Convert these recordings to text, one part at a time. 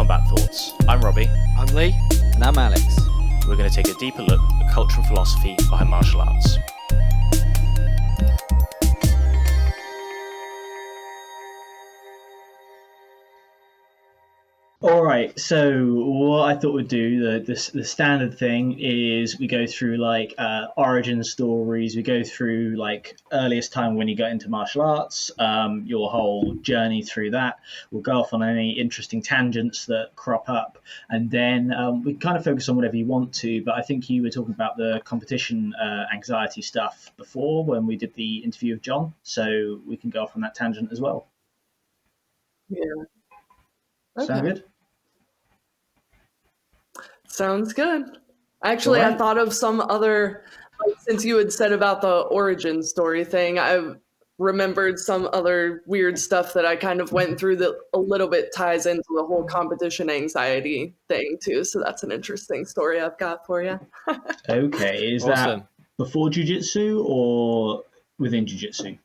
Combat Thoughts. I'm Robbie. I'm Lee. And I'm Alex. We're going to take a deeper look at culture and philosophy behind martial arts. All right, so what I thought we'd do, the standard thing is we go through like origin stories, we go through like earliest time when you got into martial arts, your whole journey through that. We'll go off on any interesting tangents that crop up, and then we kind of focus on whatever you want to, but I think you were talking about the competition anxiety stuff before when we did the interview with John, so we can go off on that tangent as well. Yeah. Okay. Sound good? Sounds good. Actually, All right. I thought of some other, since you had said about the origin story thing, I remembered some other weird stuff that I kind of went through that a little bit ties into the whole competition anxiety thing too. So that's an interesting story I've got for you. Okay, is Awesome. that before Ju-Jitsu or within Ju-Jitsu?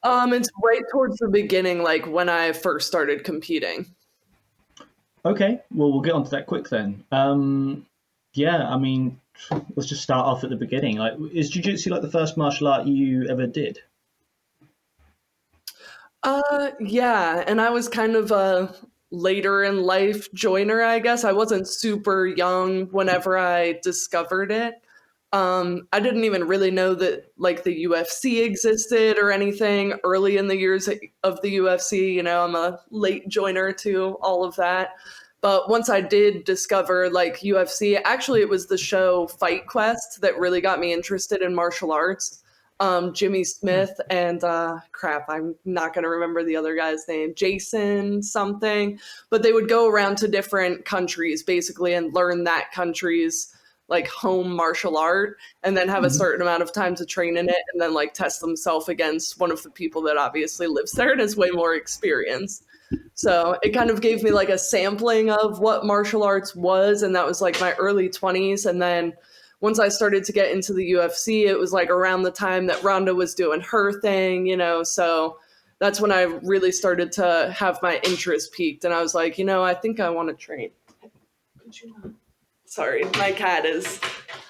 It's right towards the beginning, like when I first started competing. Okay, well, we'll get onto that quick then. Yeah, I mean, let's just start off at the beginning. Like, is Jiu-Jitsu like the first martial art you ever did? Yeah, and I was kind of a later in life joiner, I guess. I wasn't super young whenever I discovered it. I didn't even really know that like the UFC existed or anything early in the years of the UFC. You know, I'm a late joiner to all of that. But once I did discover like UFC, actually it was the show Fight Quest that really got me interested in martial arts. Jimmy Smith and I'm not going to remember the other guy's name, Jason something, but they would go around to different countries basically and learn that country's like home martial art and then have a certain amount of time to train in it and then like test themselves against one of the people that obviously lives there and has way more experience. So it kind of gave me like a sampling of what martial arts was, and that was like my early 20s. And then once I started to get into the UFC, it was like around the time that Ronda was doing her thing, you know, so that's when I really started to have my interest peaked. And I was like, you know, I think I want to train. Sorry, my cat is...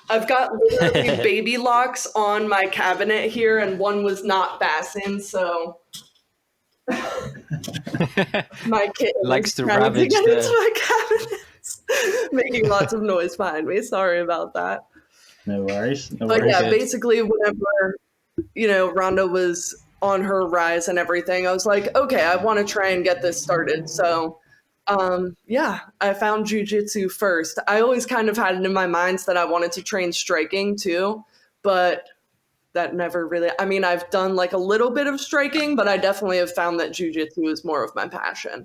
I've got literally baby locks on my cabinet here, and one was not fastened, so... My kid likes to trying ravage get the... into my cabinets, making lots of noise behind me. Sorry about that. No worries. But yeah, basically whenever, you know, Ronda was on her rise and everything, I was like, okay, I want to try and get this started. So yeah, I found Ju-Jitsu first. I always kind of had it in my mind that I wanted to train striking too, but that never really, I mean, I've done like a little bit of striking, but I definitely have found that Ju-Jitsu is more of my passion.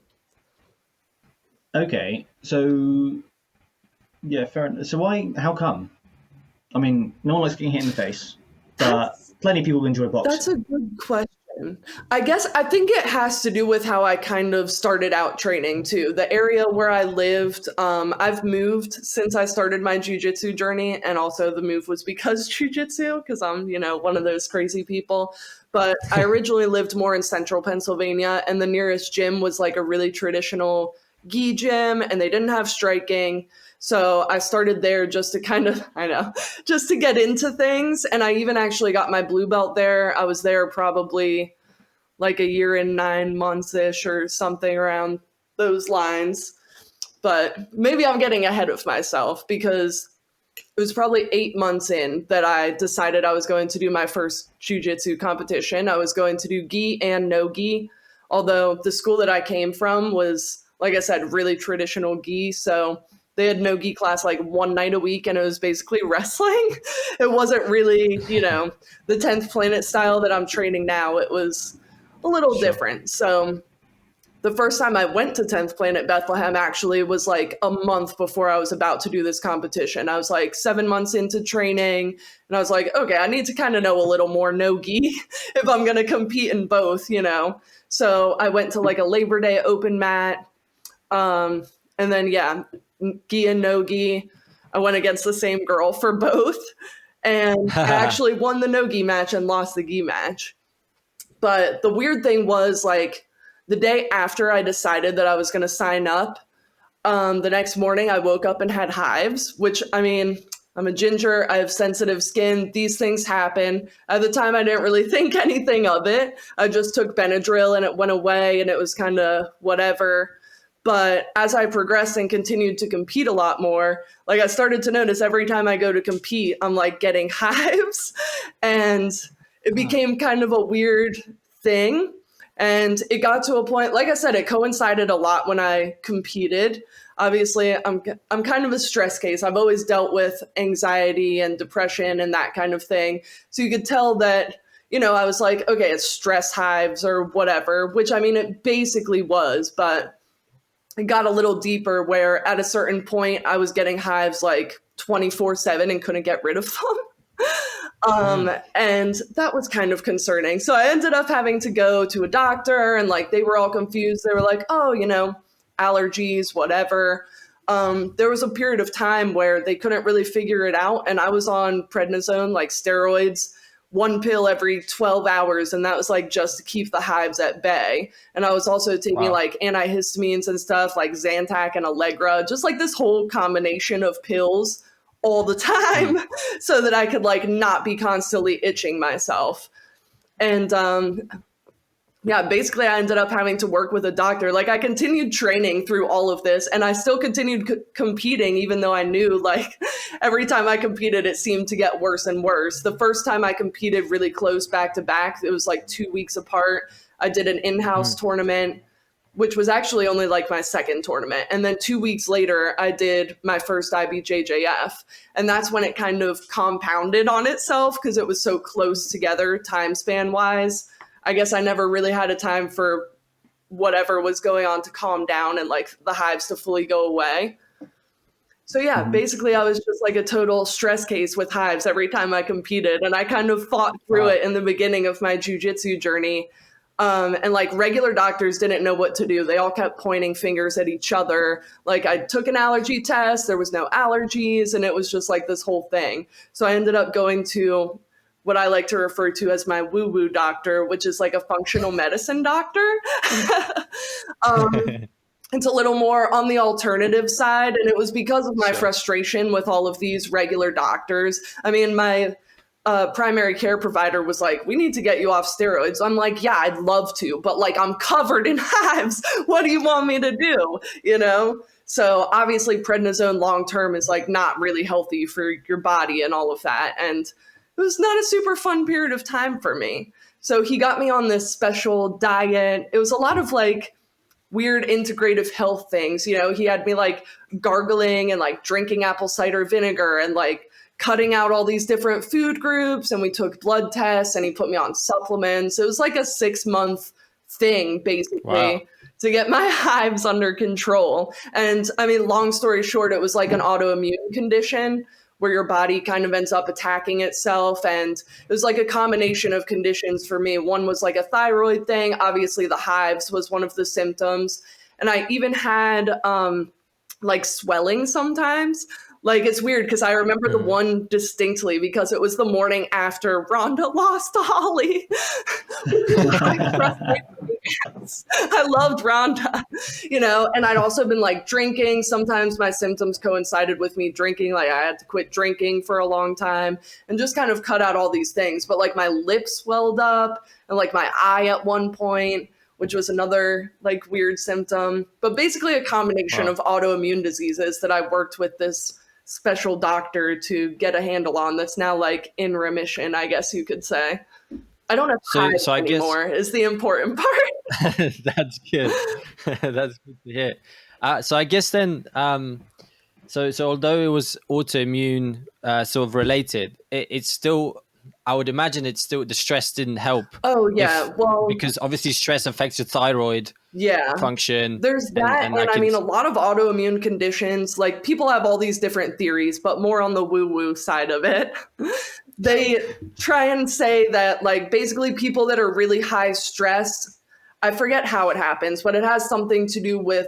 Okay, so yeah, fair enough. So how come? I mean, no one likes getting hit in the face, but plenty of people enjoy boxing. That's a good question. I think it has to do with how I kind of started out training too. The area where I lived, I've moved since I started my jiu-jitsu journey, and also the move was because jiu-jitsu, because I'm, you know, one of those crazy people. But I originally lived more in central Pennsylvania, and the nearest gym was like a really traditional gi gym, and they didn't have striking. So I started there just to kind of, just to get into things. And I even actually got my blue belt there. I was there probably like a year and 9 months-ish or something around those lines. But maybe I'm getting ahead of myself because it was probably 8 months in that I decided I was going to do my first jiu-jitsu competition. I was going to do gi and no-gi, although the school that I came from was, like I said, really traditional gi. So they had no-gi class like one night a week, and it was basically wrestling. It wasn't really, you know, the 10th Planet style that I'm training now. It was a little different. So the first time I went to 10th Planet Bethlehem actually was like a month before I was about to do this competition. I was like 7 months into training, and I was like, okay, I need to kind of know a little more no-gi if I'm going to compete in both, you know. So I went to like a Labor Day open mat. And then, yeah, gi and no-gi. I went against the same girl for both. And I actually won the no-gi match and lost the gi match. But the weird thing was, like, the day after I decided that I was going to sign up, The next morning I woke up and had hives, which, I mean, I'm a ginger, I have sensitive skin, these things happen. At the time I didn't really think anything of it. I just took Benadryl and it went away and it was kind of whatever. But as I progressed and continued to compete a lot more, like I started to notice every time I go to compete, I'm like getting hives. And it became kind of a weird thing. And it got to a point, like I said, it coincided a lot when I competed. Obviously, I'm kind of a stress case. I've always dealt with anxiety and depression and that kind of thing. So you could tell that, you know, I was like, okay, it's stress hives or whatever, which I mean, it basically was, but it got a little deeper where at a certain point I was getting hives like 24/7 and couldn't get rid of them. And that was kind of concerning. So I ended up having to go to a doctor and like they were all confused. They were like, oh, you know, allergies, whatever. There was a period of time where they couldn't really figure it out. And I was on prednisone, like steroids, one pill every 12 hours. And that was like just to keep the hives at bay. And I was also taking like antihistamines and stuff like Zantac and Allegra, just like this whole combination of pills all the time so that I could like not be constantly itching myself. And yeah, basically I ended up having to work with a doctor. Like I continued training through all of this and I still continued competing, even though I knew like every time I competed, it seemed to get worse and worse. The first time I competed really close back to back, it was like 2 weeks apart. I did an in-house tournament, which was actually only like my second tournament. And then 2 weeks later, I did my first IBJJF. And that's when it kind of compounded on itself because it was so close together time span wise. I guess I never really had a time for whatever was going on to calm down and like the hives to fully go away. So yeah, basically I was just like a total stress case with hives every time I competed. And I kind of fought through it in the beginning of my jiu-jitsu journey. And like regular doctors didn't know what to do. They all kept pointing fingers at each other. Like I took an allergy test, there was no allergies, and it was just like this whole thing. So I ended up going to what I like to refer to as my woo-woo doctor, which is like a functional medicine doctor. It's a little more on the alternative side. And it was because of my frustration with all of these regular doctors. I mean, my primary care provider was like, we need to get you off steroids. I'm like, yeah, I'd love to, but like I'm covered in hives. What do you want me to do? You know? So obviously prednisone long-term is like not really healthy for your body and all of that. And it was not a super fun period of time for me. So he got me on this special diet. It was a lot of like weird integrative health things. You know, he had me like gargling and like drinking apple cider vinegar and like cutting out all these different food groups, and we took blood tests and he put me on supplements. It was like a 6-month thing basically to get my hives under control. And I mean, long story short, it was like an autoimmune condition where your body kind of ends up attacking itself. And it was like a combination of conditions for me. One was like a thyroid thing. Obviously the hives was one of the symptoms. And I even had like swelling sometimes. Like, it's weird because I remember the one distinctly because it was the morning after Ronda lost to Holly. I loved Ronda, you know, and I'd also been like drinking. Sometimes my symptoms coincided with me drinking. Like I had to quit drinking for a long time and just kind of cut out all these things. But like my lips swelled up and like my eye at one point, which was another like weird symptom. But basically a combination of autoimmune diseases that I worked with this special doctor to get a handle on that's now like in remission, I guess you could say. I don't have hives anymore is the important part. That's good. That's good to hear. So I guess then, so although it was autoimmune sort of related, it's still, I would imagine it's still, the stress didn't help. Oh yeah, because obviously stress affects your thyroid function. There's that, and I mean, a lot of autoimmune conditions, like people have all these different theories, but more on the woo-woo side of it. They try and say that like basically people that are really high stress, I forget how it happens, but it has something to do with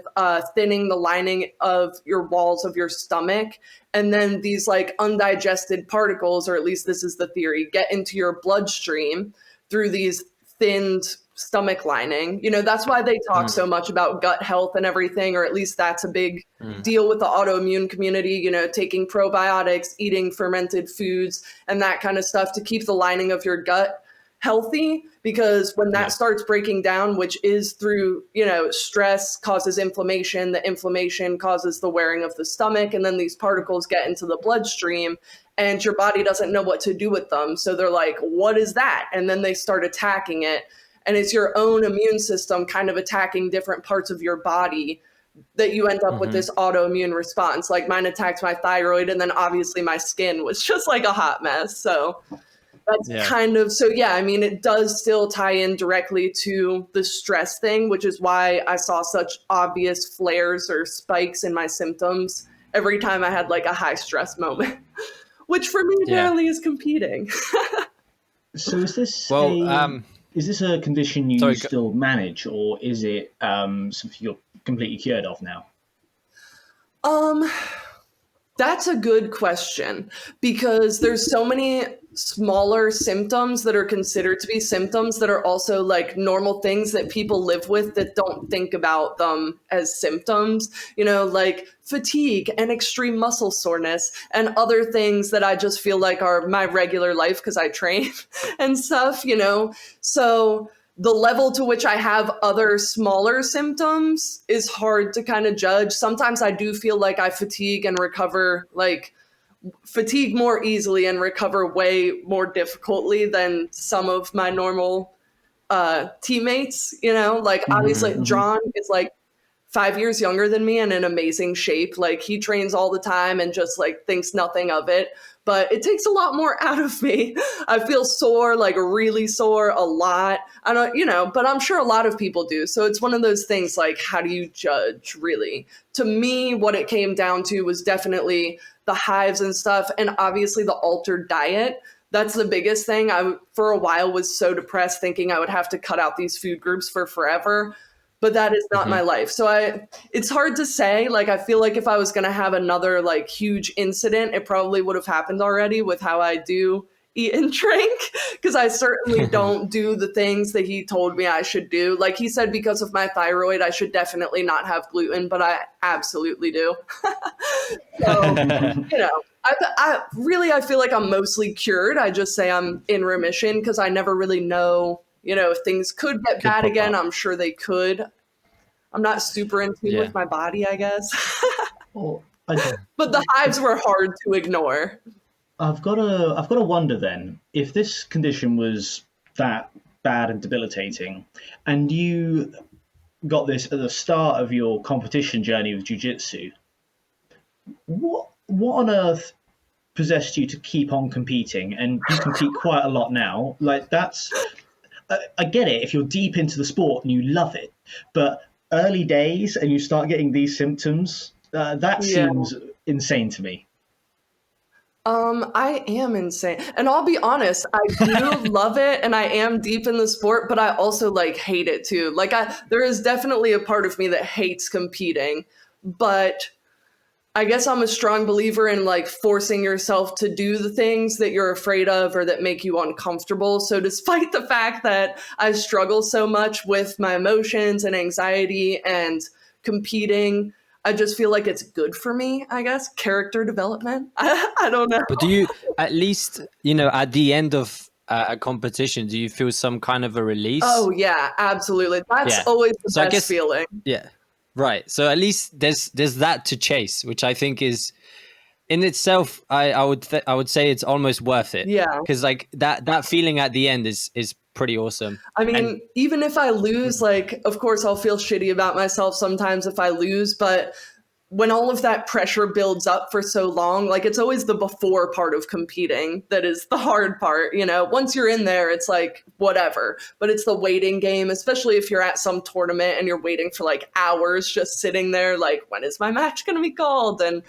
thinning the lining of your walls of your stomach. And then these like undigested particles, or at least this is the theory, get into your bloodstream through these thinned stomach lining. That's why they talk so much about gut health and everything, or at least that's a big deal with the autoimmune community, taking probiotics, eating fermented foods and that kind of stuff to keep the lining of your gut healthy, because when that starts breaking down, which is through, stress causes inflammation, the inflammation causes the wearing of the stomach, and then these particles get into the bloodstream and your body doesn't know what to do with them. So they're like, what is that? And then they start attacking it. And it's your own immune system kind of attacking different parts of your body that you end up with this autoimmune response. Like mine attacked my thyroid, and then obviously my skin was just like a hot mess. So that's it does still tie in directly to the stress thing, which is why I saw such obvious flares or spikes in my symptoms every time I had like a high stress moment, which for me apparently is competing. So is this a condition you still manage, or is it something you're completely cured of now? That's a good question, because there's so many smaller symptoms that are considered to be symptoms that are also like normal things that people live with that don't think about them as symptoms, like fatigue and extreme muscle soreness and other things that I just feel like are my regular life because I train and stuff, So the level to which I have other smaller symptoms is hard to kind of judge. Sometimes I do feel like I fatigue more easily and recover way more difficultly than some of my normal teammates, obviously John is like 5 years younger than me and in amazing shape. Like he trains all the time and just like thinks nothing of it. But it takes a lot more out of me. I feel sore, like really sore a lot. I don't, but I'm sure a lot of people do. So it's one of those things like, how do you judge really? To me, what it came down to was definitely the hives and stuff. And obviously the altered diet. That's the biggest thing. I, for a while, was so depressed thinking I would have to cut out these food groups for forever. But that is not my life. So it's hard to say. Like, I feel like if I was going to have another like huge incident, it probably would have happened already with how I do eat and drink, because I certainly don't do the things that he told me I should do. Like he said, because of my thyroid, I should definitely not have gluten, but I absolutely do. So, I feel like I'm mostly cured. I just say I'm in remission because I never really know, if things could get bad again. I'm sure they could. I'm not super in tune with my body, I guess. But the hives were hard to ignore. I've got to wonder then, if this condition was that bad and debilitating, and you got this at the start of your competition journey with Ju-Jitsu, what on earth possessed you to keep on competing? And you compete quite a lot now. Like I get it if you're deep into the sport and you love it, but early days and you start getting these symptoms, that seems insane to me. I am insane. And I'll be honest, I do love it and I am deep in the sport, but I also like hate it too. Like there is definitely a part of me that hates competing, but I guess I'm a strong believer in like forcing yourself to do the things that you're afraid of or that make you uncomfortable. So despite the fact that I struggle so much with my emotions and anxiety and competing, I just feel like it's good for me, I guess. Character development. I don't know. But do you, at least, at the end of a competition, do you feel some kind of a release? Oh, yeah, absolutely. That's always the best feeling. Yeah. Right. So at least there's that to chase, which I think is in itself, I would say it's almost worth it. Yeah. Because like that feeling at the end is pretty awesome. I mean, even if I lose, like, of course I'll feel shitty about myself sometimes if I lose, but when all of that pressure builds up for so long, like it's always the before part of competing that is the hard part, once you're in there, it's like, whatever, but it's the waiting game, especially if you're at some tournament and you're waiting for like hours, just sitting there, like, when is my match going to be called? And,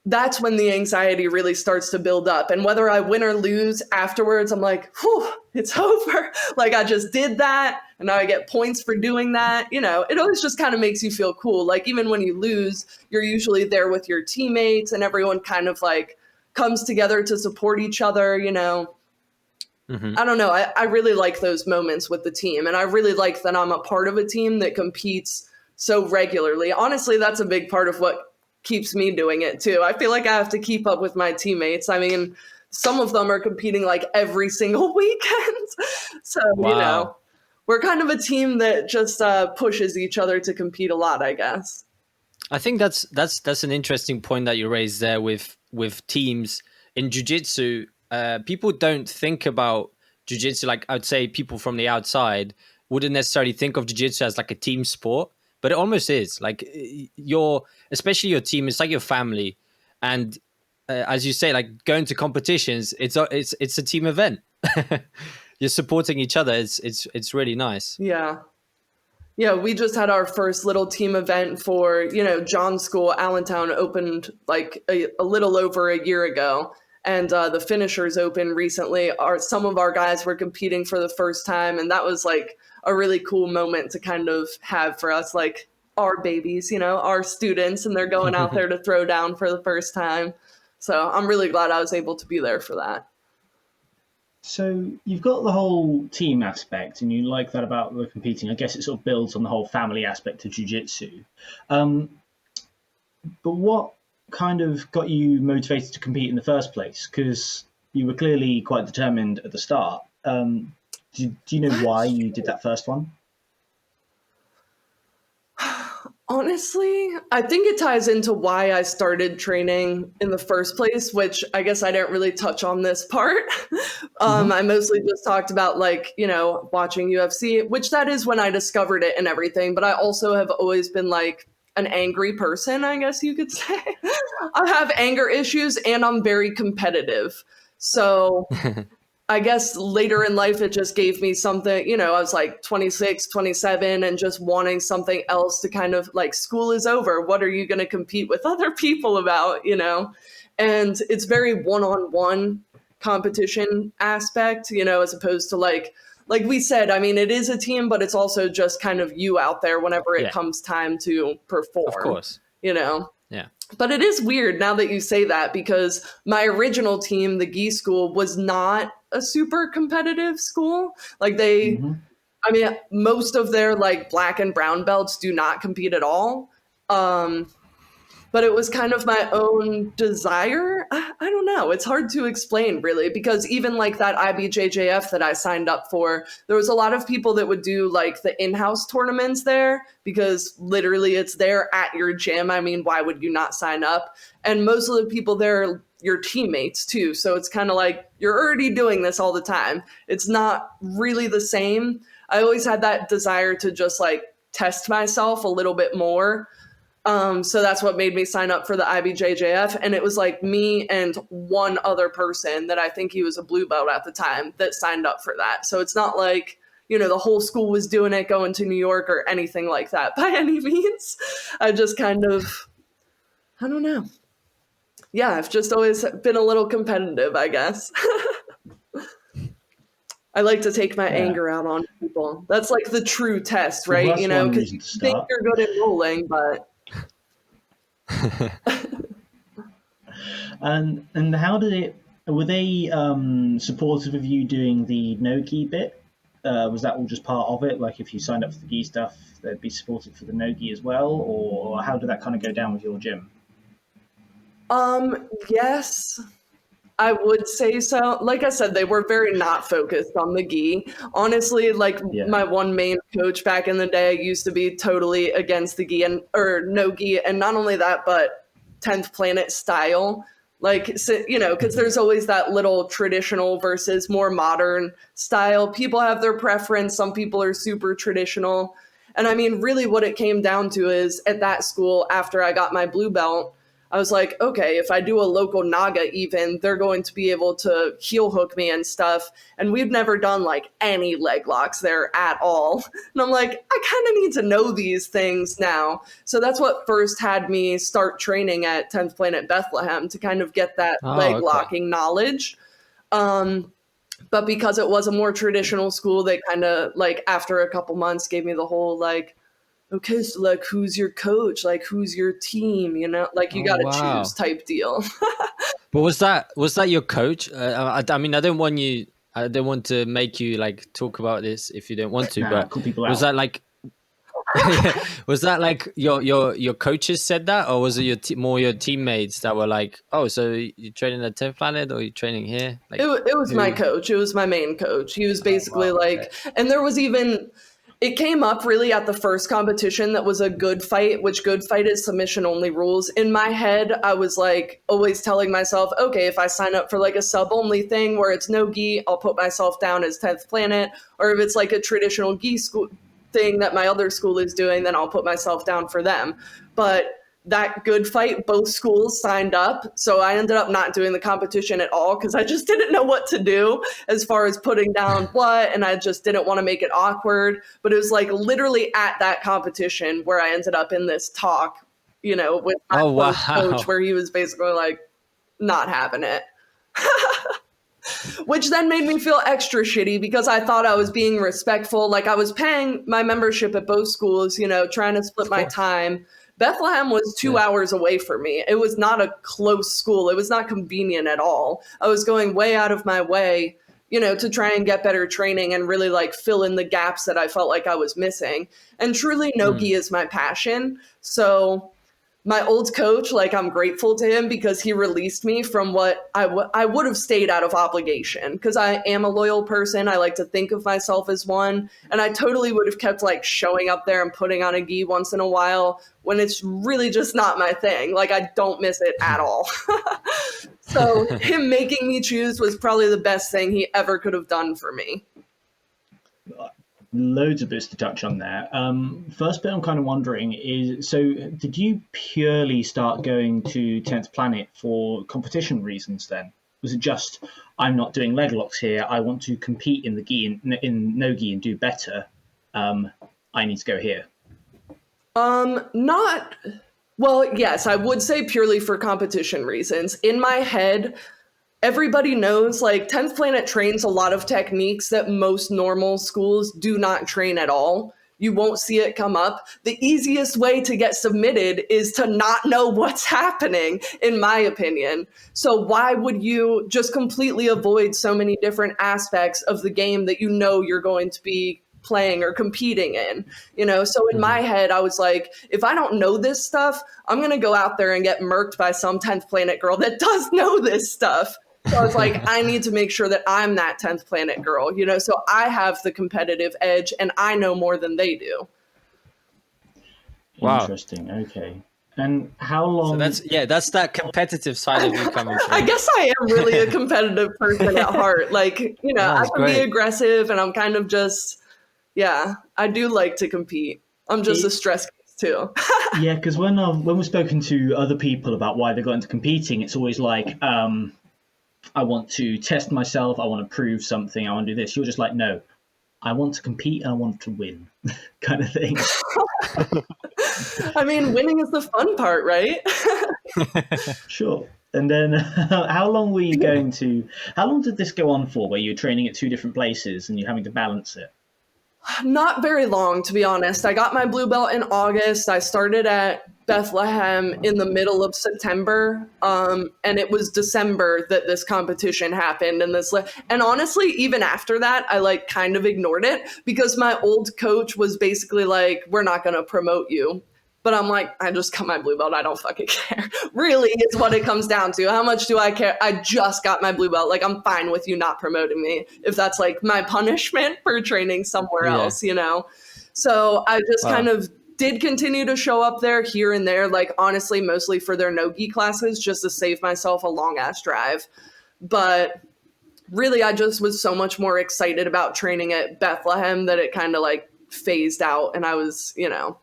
that's when the anxiety really starts to build up. And whether I win or lose afterwards, I'm like, whew, it's over. Like I just did that and now I get points for doing that. It always just kind of makes you feel cool. Like even when you lose, you're usually there with your teammates and everyone kind of like comes together to support each other, I don't know. I really like those moments with the team, and I really like that I'm a part of a team that competes so regularly. Honestly, that's a big part of what keeps me doing it too. I feel like I have to keep up with my teammates. I mean, some of them are competing like every single weekend. So, Wow. we're kind of a team that just pushes each other to compete a lot, I guess. I think that's an interesting point that you raised there with teams in jiu-jitsu. People don't think about jiu-jitsu, like I'd say people from the outside wouldn't necessarily think of jiu-jitsu as like a team sport, but it almost is. Like especially your team, it's like your family, and as you say, like going to competitions, it's a team event. You're supporting each other. It's really nice. Yeah. Yeah, we just had our first little team event for, John's school. Allentown opened like a little over a year ago. And the finishers opened recently. Some of our guys were competing for the first time. And that was like a really cool moment to kind of have for us, like our babies, our students, and they're going out there to throw down for the first time. So I'm really glad I was able to be there for that. So you've got the whole team aspect, and you like that about the competing. I guess it sort of builds on the whole family aspect of jiu-jitsu. But what kind of got you motivated to compete in the first place? Because you were clearly quite determined at the start. Do you know why you did that first one? Honestly, I think it ties into why I started training in the first place, which I guess I didn't really touch on this part. I mostly just talked about watching UFC, which that is when I discovered it and everything. But I also have always been like an angry person, I guess you could say. I have anger issues and I'm very competitive. So I guess later in life, it just gave me something, I was like 26, 27 and just wanting something else to kind of like, school is over. What are you going to compete with other people about, And it's very one-on-one competition aspect, as opposed to like we said, I mean, it is a team, but it's also just kind of you out there whenever it comes time to perform. Of course. Yeah. But it is weird now that you say that, because my original team, the Gi school, was not a super competitive school. Like I mean, most of their like black and brown belts do not compete at all. But it was kind of my own desire. I don't know. It's hard to explain really, because even like that IBJJF that I signed up for, there was a lot of people that would do like the in-house tournaments there, because literally it's there at your gym. I mean, why would you not sign up? And most of the people there are your teammates too. So it's kind of like you're already doing this all the time. It's not really the same. I always had that desire to just like test myself a little bit more. So that's what made me sign up for the IBJJF. And it was like me and one other person that I think he was a blue belt at the time that signed up for that. So it's not like, the whole school was doing it, going to New York or anything like that by any means. I just kind of, I don't know. Yeah, I've just always been a little competitive, I guess. I like to take my anger out on people. That's like the true test, right? Well, because you think you're good at rolling, but... And how did it? Were they supportive of you doing the NoGi bit? Was that all just part of it? Like if you signed up for the Gi stuff, they'd be supportive for the NoGi as well, or how did that kind of go down with your gym? Yes, I would say so. Like I said, they were very not focused on the Gi. Honestly, my one main coach back in the day used to be totally against the Gi or no Gi. And not only that, but 10th Planet style. Because there's always that little traditional versus more modern style. People have their preference. Some people are super traditional. And I mean, really what it came down to is at that school, after I got my blue belt, I was like, okay, if I do a local Naga even, they're going to be able to heel hook me and stuff. And we've never done like any leg locks there at all. And I'm like, I kind of need to know these things now. So that's what first had me start training at 10th Planet Bethlehem, to kind of get that locking knowledge. But because it was a more traditional school, they kind of like after a couple months gave me the whole like, okay, so like, who's your coach? Like, who's your team? Like you got to choose type deal. But was that your coach? I mean, I don't want you I don't want to make you like talk about this if you don't want to, Nah, but call people was out. that like was that like your coaches said that, or was it more your teammates that were like, oh, so you're training at 10th Planet or you're training here? Like It was my coach. It was my main coach. He was basically like, and there was even, it came up really at the first competition that was a good fight, which good fight is submission only rules. In my head, I was like always telling myself, okay, if I sign up for like a sub only thing where it's no gi, I'll put myself down as 10th Planet. Or if it's like a traditional gi school thing that my other school is doing, then I'll put myself down for them. But that good fight, both schools signed up. So I ended up not doing the competition at all because I just didn't know what to do as far as putting down what, and I just didn't want to make it awkward. But it was like literally at that competition where I ended up in this talk, you know, with my coach, where he was basically like not having it. Which then made me feel extra shitty because I thought I was being respectful. Like I was paying my membership at both schools, you know, trying to split my time. Bethlehem was 2 hours away from me. It was not a close school. It was not convenient at all. I was going way out of my way, you know, to try and get better training and really like fill in the gaps that I felt like I was missing. And truly, no-gi is my passion. So my old coach, like I'm grateful to him because he released me from what I would have stayed out of obligation because I am a loyal person. I like to think of myself as one. And I totally would have kept like showing up there and putting on a gi once in a while when it's really just not my thing. Like I don't miss it at all. So him making me choose was probably the best thing he ever could have done for me. Loads of bits to touch on there. First bit I'm kind of wondering is, so did you purely start going to 10th Planet for competition reasons then? Was it just, I'm not doing leg locks here, I want to compete in the gi, in no-gi and do better, I need to go here? Not, well, yes, I would say purely for competition reasons. In my head, everybody knows like 10th Planet trains a lot of techniques that most normal schools do not train at all. You won't see it come up. The easiest way to get submitted is to not know what's happening, in my opinion. So why would you just completely avoid so many different aspects of the game that you know you're going to be playing or competing in, you know? So in my head, I was like, if I don't know this stuff, I'm going to go out there and get murked by some 10th Planet girl that does know this stuff. So I was like, I need to make sure that I'm that 10th Planet girl, you know, so I have the competitive edge and I know more than they do. Wow. Interesting. Okay. And how long? So that's that competitive side of you coming through. I guess I am really a competitive person at heart. Like, you know, I can be aggressive and I'm kind of just, yeah, I do like to compete. I'm just a stress case too. Yeah, because when we've spoken to other people about why they got into competing, it's always like, I want to test myself, I want to prove something, I want to do this. You're just like, no, I want to compete and I want to win, kind of thing. I mean, winning is the fun part, right? Sure. And then how long did this go on for, where you're training at two different places and you're having to balance it? Not very long, to be honest. I got my blue belt in August. I started at Bethlehem in the middle of September, and it was December that this competition happened. And honestly, even after that, I like kind of ignored it because my old coach was basically like, "We're not going to promote you." But I'm like, I just got my blue belt. I don't fucking care. Really, is what it comes down to. How much do I care? I just got my blue belt. Like, I'm fine with you not promoting me if that's like my punishment for training somewhere else, you know? So I just kind of did continue to show up there here and there, like honestly, mostly for their no-gi classes, just to save myself a long ass drive. But really, I just was so much more excited about training at Bethlehem that it kind of like phased out. And I was, you know,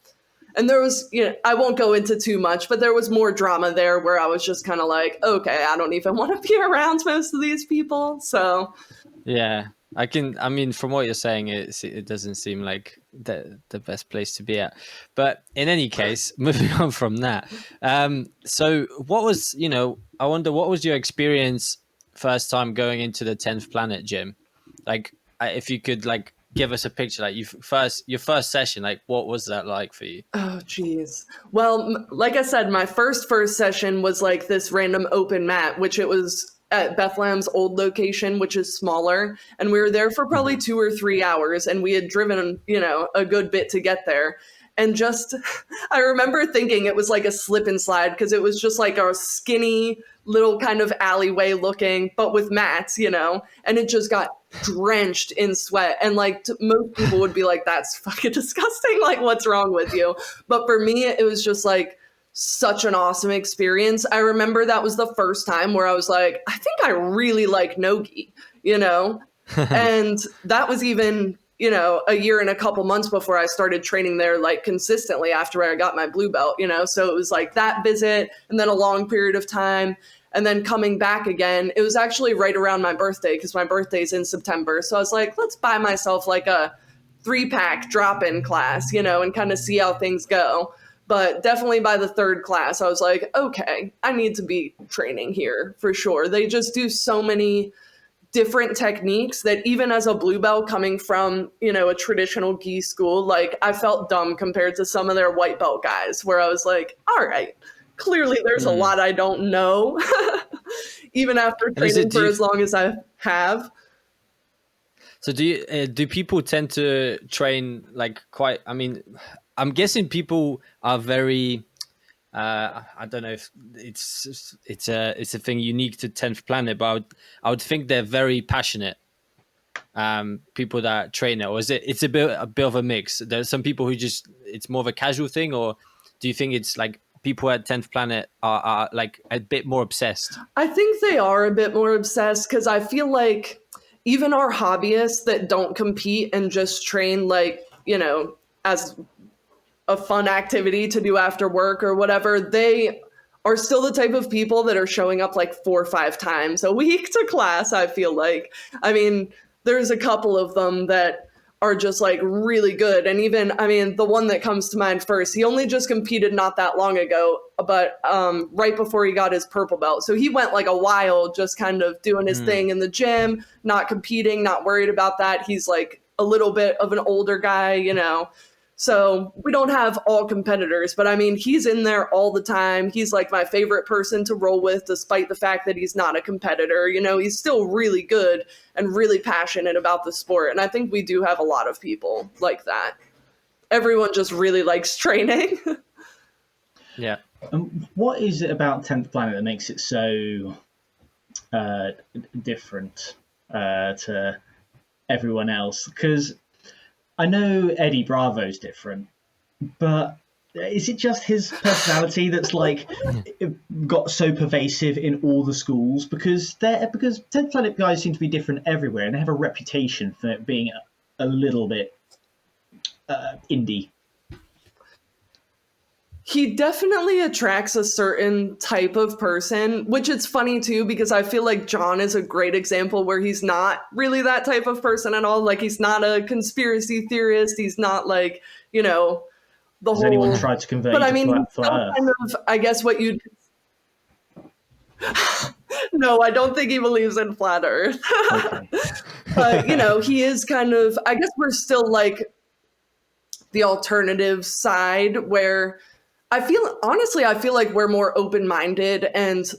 and there was, you know, I won't go into too much, but there was more drama there where I was just kind of like, okay, I don't even want to be around most of these people. So, yeah, I mean, from what you're saying, it doesn't seem like the best place to be at. But in any case, moving on from that. So what was, you know, I wonder, what was your experience first time going into the 10th Planet gym? Like, if you could like give us a picture, like your first session, like what was that like for you? Oh, geez. Well, like I said, my first session was like this random open mat, which it was at Bethlehem's old location, which is smaller. And we were there for probably 2 or 3 hours, and we had driven, a good bit to get there. And just, I remember thinking it was like a slip and slide because it was just like a skinny little kind of alleyway looking, but with mats, and it just got drenched in sweat. And like most people would be like, that's fucking disgusting. Like, what's wrong with you? But for me, it was just like such an awesome experience. I remember that was the first time where I was like, I think I really like NoGi, and that was even, a year and a couple months before I started training there like consistently after I got my blue belt, so it was like that visit and then a long period of time. And then coming back again, it was actually right around my birthday because my birthday's in September. So I was like, let's buy myself like a 3-pack drop-in class, and kind of see how things go. But definitely by the 3rd class, I was like, okay, I need to be training here for sure. They just do so many different techniques that even as a blue belt coming from, a traditional gi school, like I felt dumb compared to some of their white belt guys where I was like, all right, clearly there's a lot I don't know, even after training for as long as I have. So do people tend to train like quite, I'm guessing people are very, I don't know if it's a thing unique to 10th Planet, but I would think they're very passionate. People that train it, or it's a bit of a mix. There's some people who it's more of a casual thing, or do you think it's like people at 10th Planet are like a bit more obsessed? I think they are a bit more obsessed because I feel like even our hobbyists that don't compete and just train like, as a fun activity to do after work or whatever, they are still the type of people that are showing up like 4 or 5 times a week to class, I feel like. There's a couple of them that are just like really good. And even, the one that comes to mind first, he only just competed not that long ago, but right before he got his purple belt. So he went like a while just kind of doing his thing in the gym, not competing, not worried about that. He's like a little bit of an older guy, So we don't have all competitors, but he's in there all the time. He's like my favorite person to roll with, despite the fact that he's not a competitor. He's still really good and really passionate about the sport. And I think we do have a lot of people like that. Everyone just really likes training. Yeah. What is it about 10th Planet that makes it so different to everyone else? Because I know Eddie Bravo's different, but is it just his personality that's like got so pervasive in all the schools? Because 10th Planet guys seem to be different everywhere, and they have a reputation for being a little bit indie. He definitely attracts a certain type of person, which it's funny too, because I feel like John is a great example where he's not really that type of person at all. Like he's not a conspiracy theorist. He's not like, the Has anyone tried to convert you to flat Earth? Kind of, I guess what you'd... No, I don't think he believes in flat Earth. Okay. But, he is kind of, I guess we're still like the alternative side where I feel like we're more open-minded, and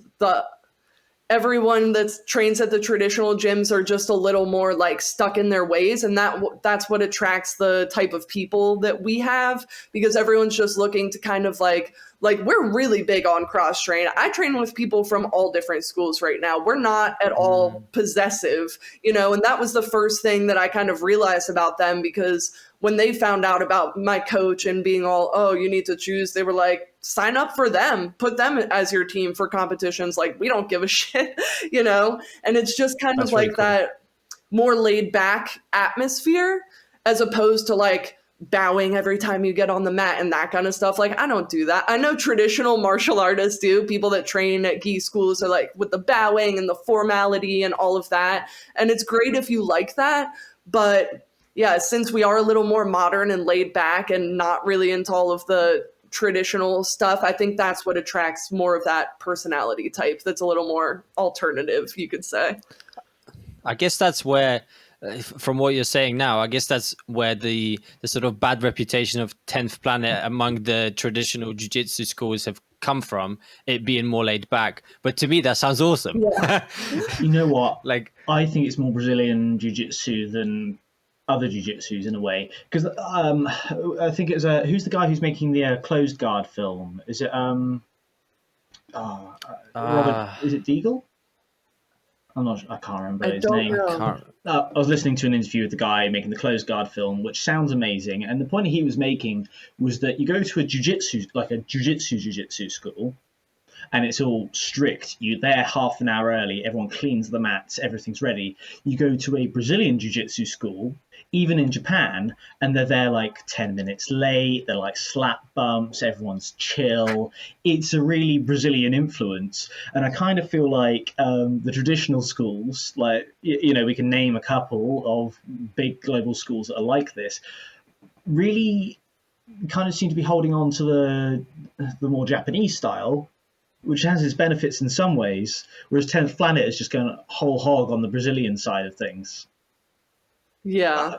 everyone that trains at the traditional gyms are just a little more like stuck in their ways. And that's what attracts the type of people that we have, because everyone's just looking to kind of like we're really big on cross train. I train with people from all different schools right now. We're not at all possessive, and that was the first thing that I kind of realized about them, because when they found out about my coach and being all, oh, you need to choose, they were like, sign up for them, put them as your team for competitions. Like, we don't give a shit, and it's just kind of like cool. That more laid back atmosphere, as opposed to like bowing every time you get on the mat and that kind of stuff. Like, I don't do that. I know traditional martial artists do. People that train at gi schools are like with the bowing and the formality and all of that. And it's great if you like that. But yeah, since we are a little more modern and laid back and not really into all of the traditional stuff, I think that's what attracts more of that personality type that's a little more alternative, you could say. I guess that's where from what you're saying now, I guess that's where the sort of bad reputation of 10th Planet among the traditional jiu-jitsu schools have come from, it being more laid back. But to me, that sounds awesome. Yeah. You know what? Like, I think it's more Brazilian jiu-jitsu than other jiu-jitsus in a way, because I think it's who's the guy who's making the closed guard film? Is it Robert? Is it Deagle? I'm not. I can't remember I his don't name. know. I was listening to an interview with the guy making the closed guard film, which sounds amazing. And the point he was making was that you go to a jiu-jitsu school, and it's all strict. You're there half an hour early. Everyone cleans the mats. Everything's ready. You go to a Brazilian jiu-jitsu school, even in Japan, and they're there like 10 minutes late. They're like slap bumps. Everyone's chill. It's a really Brazilian influence. And I kind of feel like the traditional schools, like, we can name a couple of big global schools that are like this, really kind of seem to be holding on to the more Japanese style, which has its benefits in some ways, whereas 10th Planet is just going whole hog on the Brazilian side of things. Yeah.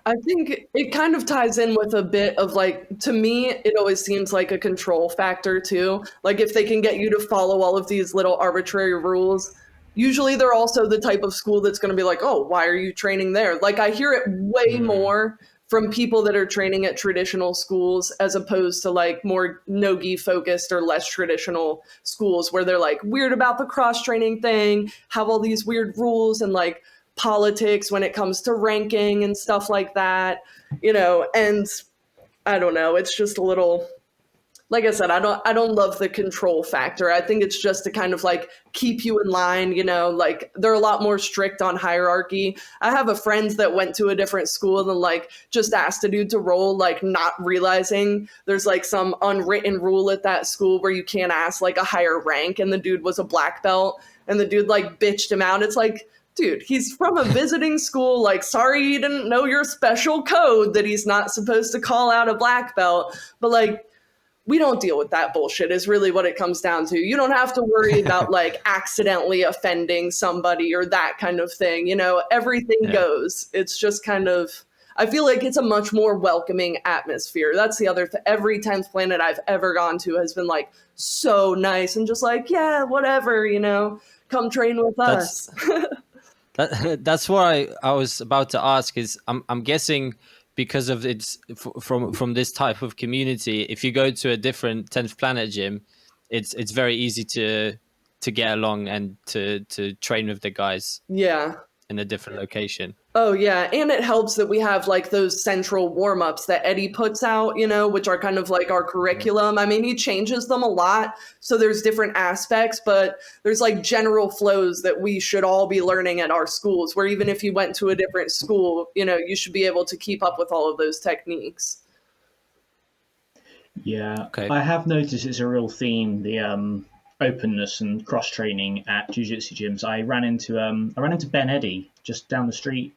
I think it kind of ties in with a bit of like, to me, it always seems like a control factor too. Like if they can get you to follow all of these little arbitrary rules, usually they're also the type of school that's going to be like, oh, why are you training there? Like I hear it way more from people that are training at traditional schools as opposed to like more no-gi focused or less traditional schools where they're like weird about the cross training thing, have all these weird rules and like politics when it comes to ranking and stuff like that, and I don't know, it's just a little, like I said, I don't love the control factor. I think it's just to kind of like keep you in line, like they're a lot more strict on hierarchy. I have a friend that went to a different school and like just asked a dude to roll, like not realizing there's like some unwritten rule at that school where you can't ask like a higher rank. And the dude was a black belt and the dude like bitched him out. It's like, dude, he's from a visiting school. Like, sorry, he didn't know your special code that he's not supposed to call out a black belt. But like, we don't deal with that bullshit is really what it comes down to. You don't have to worry about like accidentally offending somebody or that kind of thing. Everything goes. It's just kind of, I feel like it's a much more welcoming atmosphere. That's the other every 10th Planet I've ever gone to has been like so nice and just like, yeah, whatever, come train with us. That's what I was about to ask is I'm guessing because of it's from this type of community, if you go to a different 10th Planet gym, it's very easy to get along and to train with the guys. Yeah. In a different location. Oh yeah, and it helps that we have like those central warm-ups that Eddie puts out, which are kind of like our curriculum. I mean, he changes them a lot, so there's different aspects, but there's like general flows that we should all be learning at our schools, where even if you went to a different school, you should be able to keep up with all of those techniques. Yeah, okay. I have noticed it's a real theme, the openness and cross training at jiu-jitsu gyms. I ran into Ben Eddy just down the street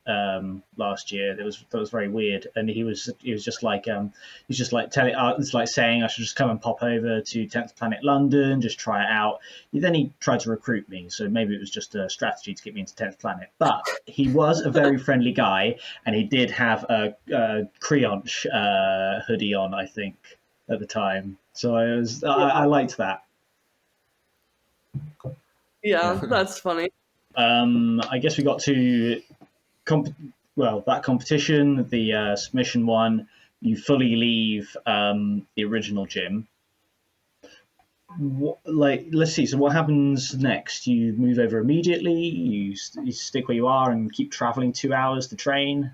last year. That was very weird, and he was just like telling, it's like saying I should just come and pop over to 10th Planet London, just try it out. Then he tried to recruit me, so maybe it was just a strategy to get me into 10th Planet. But he was a very friendly guy, and he did have a Creonch hoodie on, I think, at the time. So I liked that. Yeah, that's funny. I guess we got to that competition, the submission one. You fully leave the original gym. Let's see. So what happens next? You move over immediately. You stick where you are and keep traveling 2 hours to train.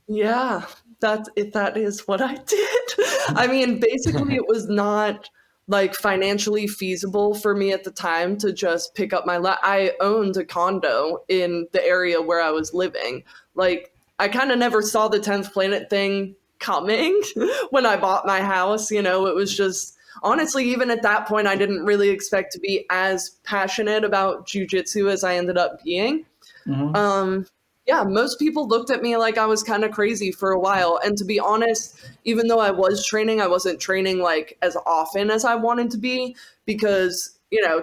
Yeah, that is what I did. I mean, basically, it was not like financially feasible for me at the time to just pick up I owned a condo in the area where I was living. Like I kind of never saw the 10th Planet thing coming when I bought my house. It was just, honestly, even at that point, I didn't really expect to be as passionate about jiu-jitsu as I ended up being. Mm-hmm. Yeah, most people looked at me like I was kind of crazy for a while. And to be honest, even though I was training, I wasn't training like as often as I wanted to be because,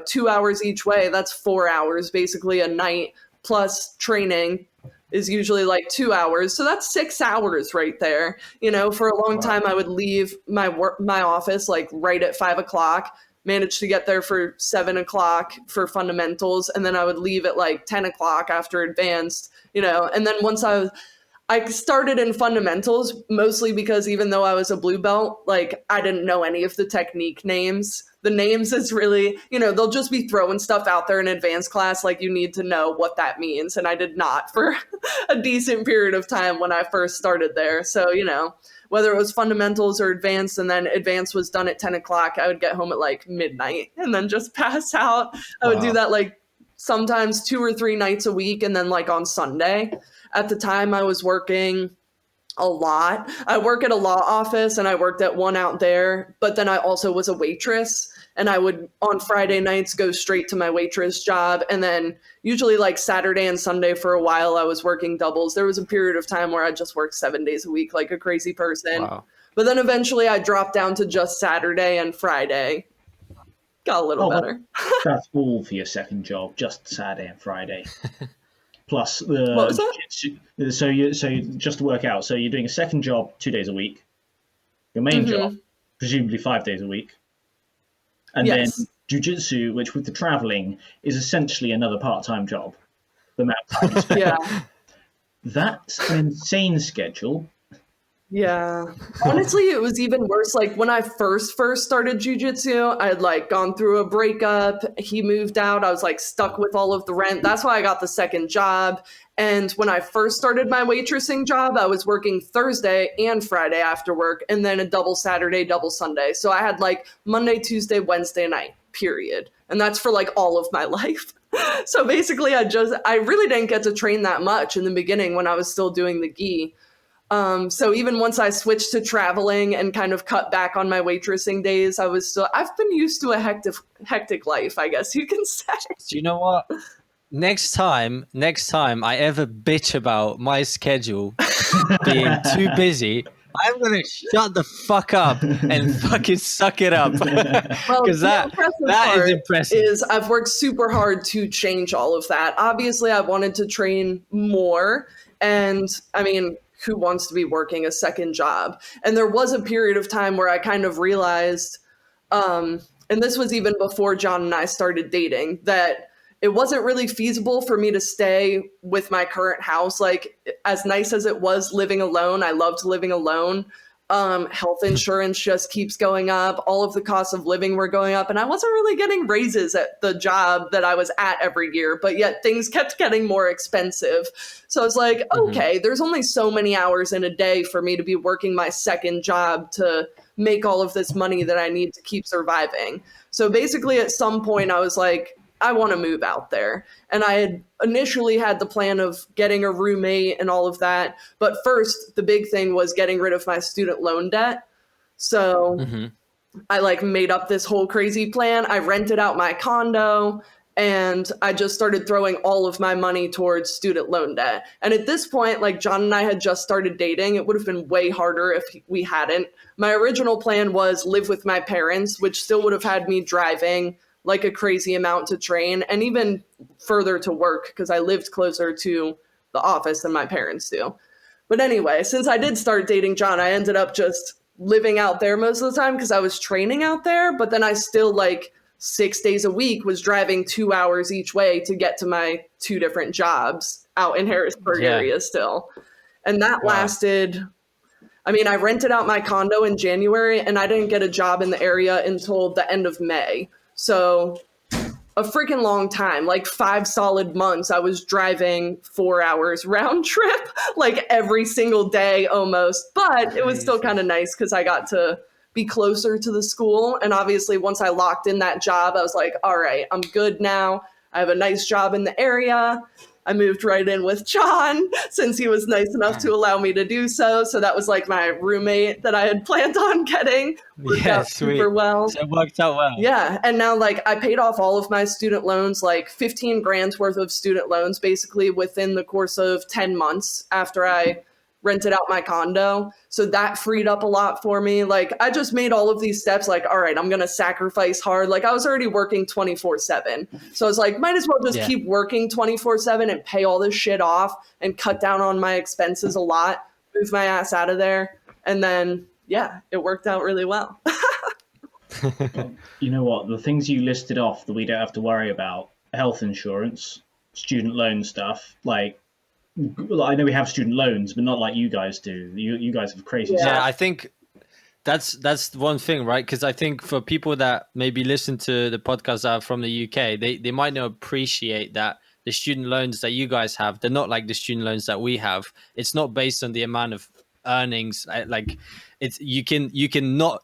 2 hours each way, that's 4 hours basically a night plus training is usually like 2 hours. So that's 6 hours right there. You know, for a long time, I would leave my office like right at 5 o'clock, managed to get there for 7 o'clock for fundamentals. And then I would leave at like 10 o'clock after advanced, you know, and then once I started in fundamentals mostly because even though I was a blue belt, like I didn't know any of the technique names. The names is really, you know, they'll just be throwing stuff out there in advanced class. Like you need to know what that means. And I did not for a decent period of time when I first started there. So, you know, whether it was fundamentals or advanced, and then advanced was done at 10 o'clock, I would get home at like midnight and then just pass out. I would do that like sometimes 2 or 3 nights a week. And then like on Sunday. At the time, I was working a lot. I work at a law office and I worked at one out there, but then I also was a waitress, and I would on Friday nights go straight to my waitress job. And then usually like Saturday and Sunday for a while, I was working doubles. There was a period of time where I just worked 7 days a week like a crazy person. Wow. But then eventually I dropped down to just Saturday and Friday. Got a little better. That's all for your second job, just Saturday and Friday. Plus the what was that? So you just to work out, so you're doing a second job 2 days a week, your main job presumably 5 days a week, and then jiu-jitsu, which with the traveling is essentially another part-time job. The amount of time you spend. That's an insane schedule. Yeah. Honestly, it was even worse. Like when I first started jiu-jitsu, I had like gone through a breakup. He moved out. I was like stuck with all of the rent. That's why I got the second job. And when I first started my waitressing job, I was working Thursday and Friday after work, and then a double Saturday, double Sunday. So I had like Monday, Tuesday, Wednesday night, period. And that's for like all of my life. So basically I really didn't get to train that much in the beginning when I was still doing the gi. So even once I switched to traveling and kind of cut back on my waitressing days, I've been used to a hectic life, I guess you can say. Do you know what? Next time I ever bitch about my schedule being too busy, I'm going to shut the fuck up and fucking suck it up. Because that is impressive. I've worked super hard to change all of that. Obviously, I wanted to train more. And I mean, who wants to be working a second job? And there was a period of time where I kind of realized, and this was even before John and I started dating, that it wasn't really feasible for me to stay with my current house. Like as nice as it was living alone, I loved living alone. Health insurance just keeps going up. All of the costs of living were going up. And I wasn't really getting raises at the job that I was at every year, but yet things kept getting more expensive. So I was like, okay, there's only so many hours in a day for me to be working my second job to make all of this money that I need to keep surviving. So basically at some point I was like, I want to move out there. And I had initially had the plan of getting a roommate and all of that. But first, the big thing was getting rid of my student loan debt. So I like made up this whole crazy plan. I rented out my condo and I just started throwing all of my money towards student loan debt. And at this point, like John and I had just started dating. It would have been way harder if we hadn't. My original plan was live with my parents, which still would have had me driving like a crazy amount to train and even further to work because I lived closer to the office than my parents do. But anyway, since I did start dating John, I ended up just living out there most of the time because I was training out there. But then I still like 6 days a week was driving 2 hours each way to get to my 2 different jobs out in Harrisburg area still. And that lasted, I mean, I rented out my condo in January and I didn't get a job in the area until the end of May. So a freaking long time, like 5 solid months, I was driving 4 hours round trip, like every single day almost. But it was still kind of nice because I got to be closer to the school. And obviously, once I locked in that job, I was like, all right, I'm good now. I have a nice job in the area. I moved right in with John since he was nice enough to allow me to do so. So that was like my roommate that I had planned on getting. Worked out super well. So it worked out well. Yeah. And now like I paid off all of my student loans, like 15 grand's worth of student loans, basically within the course of 10 months after I rented out my condo. So that freed up a lot for me. Like I just made all of these steps like, all right, I'm going to sacrifice hard. Like I was already working 24/7. So I was like, might as well just keep working 24/7 and pay all this shit off and cut down on my expenses a lot, move my ass out of there. And then, yeah, it worked out really well. You know what? The things you listed off that we don't have to worry about, health insurance, student loan stuff, like I know we have student loans, but not like you guys do. You guys have crazy stuff. Yeah, I think that's one thing, right? Because I think for people that maybe listen to the podcast that are from the UK, they might not appreciate that the student loans that you guys have, they're not like the student loans that we have. It's not based on the amount of earnings. Like it's you can not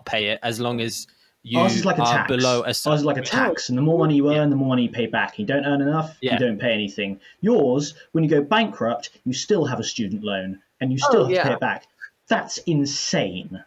pay it as long as you Ours is like a are tax. below a Ours is like a tax, and the more money you earn, the more money you pay back. You don't earn enough, you don't pay anything. Yours, when you go bankrupt, you still have a student loan, and you still have to pay it back. That's insane.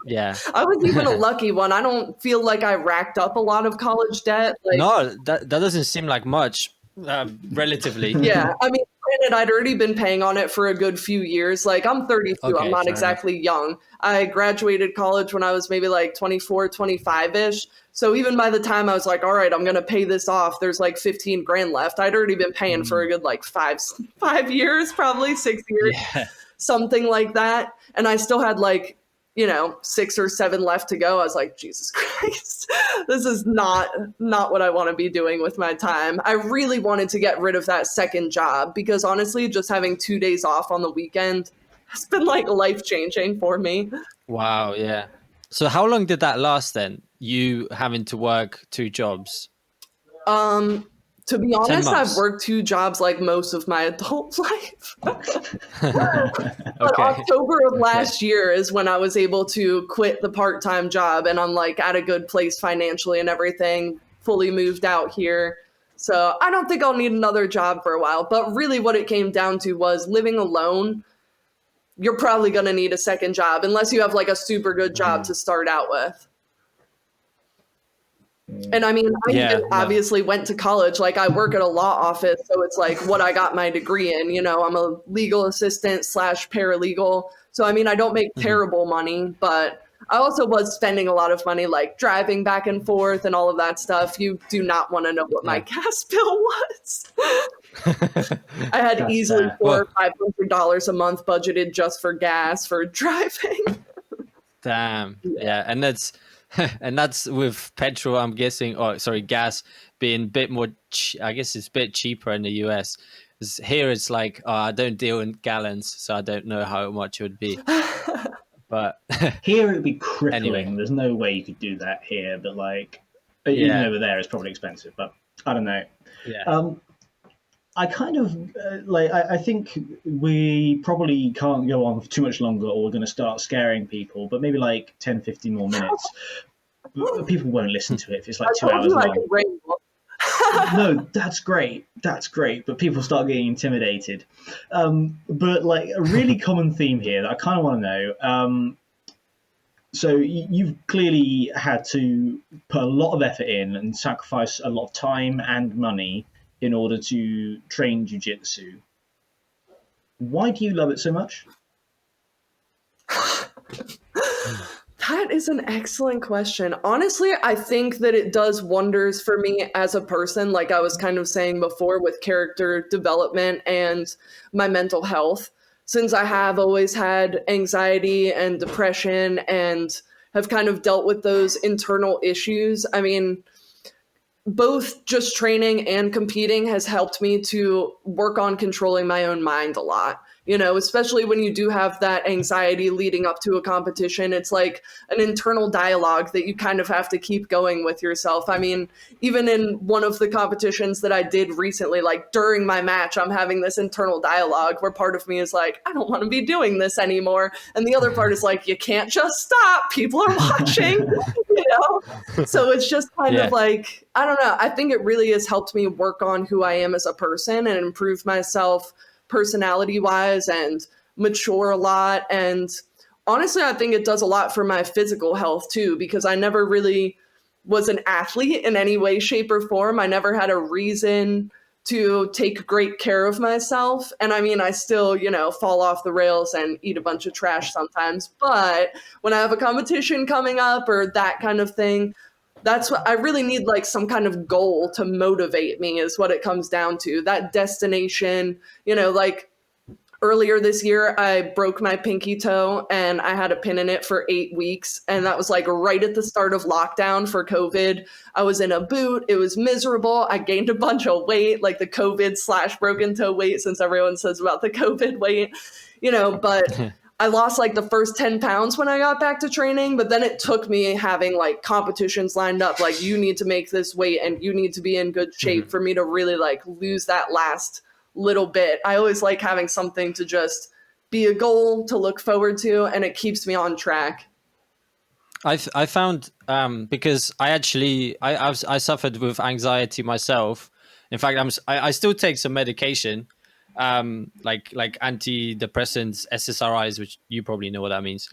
Yeah, I was even a lucky one. I don't feel like I racked up a lot of college debt. Like, no, that doesn't seem like much, relatively. Yeah, I mean, granted, I'd already been paying on it for a good few years. Like, I'm 32. Okay, I'm not exactly young. I graduated college when I was maybe like 24, 25-ish. So even by the time I was like, all right, I'm going to pay this off, there's like 15 grand left. I'd already been paying for a good like five years, probably 6 years, something like that. And I still had like, 6 or 7 left to go. I was like, Jesus Christ, this is not what I want to be doing with my time. I really wanted to get rid of that second job because honestly, just having 2 days off on the weekend has been like life-changing for me. Wow, yeah. So how long did that last then? You having to work 2 jobs? To be honest, I've worked 2 jobs like most of my adult life. But October of last year is when I was able to quit the part-time job and I'm like at a good place financially and everything, fully moved out here. So I don't think I'll need another job for a while. But really what it came down to was living alone. You're probably going to need a second job unless you have like a super good job to start out with. And I mean, I obviously went to college. Like I work at a law office. So it's like what I got my degree in, I'm a legal assistant / paralegal. So, I mean, I don't make terrible money, but I also was spending a lot of money, like driving back and forth and all of that stuff. You do not want to know what my gas bill was. I had easily $400 or $500 a month budgeted just for gas for driving. Damn. Yeah. And that's with petrol, I'm guessing, gas being a bit more, I guess it's a bit cheaper in the US. Here it's like, I don't deal in gallons, so I don't know how much it would be. But here it would be crippling. Anyway. There's no way you could do that here, but like, even over there, it's probably expensive, but I don't know. Yeah. I kind of I think we probably can't go on for too much longer or we're going to start scaring people, but maybe like 10, 15 more minutes. But people won't listen to it if it's like 2 hours long. No, that's great. But people start getting intimidated. But like a really common theme here that I kind of want to know. So you've clearly had to put a lot of effort in and sacrifice a lot of time and money in order to train jiu-jitsu. Why do you love it so much? That is an excellent question. Honestly, I think that it does wonders for me as a person, like I was kind of saying before, with character development and my mental health. Since I have always had anxiety and depression and have kind of dealt with those internal issues, I mean, both just training and competing has helped me to work on controlling my own mind a lot. Especially when you do have that anxiety leading up to a competition, it's like an internal dialogue that you kind of have to keep going with yourself. I mean, even in one of the competitions that I did recently, like during my match, I'm having this internal dialogue where part of me is like, I don't want to be doing this anymore. And the other part is like, you can't just stop. People are watching, So it's just kind of like, I don't know. I think it really has helped me work on who I am as a person and improve myself personality wise and mature a lot. And honestly, I think it does a lot for my physical health too, because I never really was an athlete in any way, shape, or form. I never had a reason to take great care of myself. And I mean, I still, fall off the rails and eat a bunch of trash sometimes. But when I have a competition coming up or that kind of thing, that's what I really need, like some kind of goal to motivate me is what it comes down to. That destination, like earlier this year, I broke my pinky toe and I had a pin in it for 8 weeks. And that was like right at the start of lockdown for COVID. I was in a boot. It was miserable. I gained a bunch of weight, like the COVID/broken toe weight, since everyone says about the COVID weight, but I lost like the first 10 pounds when I got back to training. But then it took me having like competitions lined up. Like, you need to make this weight and you need to be in good shape for me to really like lose that last little bit. I always like having something to just be a goal to look forward to, and it keeps me on track. I found because I suffered with anxiety myself. In fact, I still take some medication, like antidepressants, SSRIs, which you probably know what that means.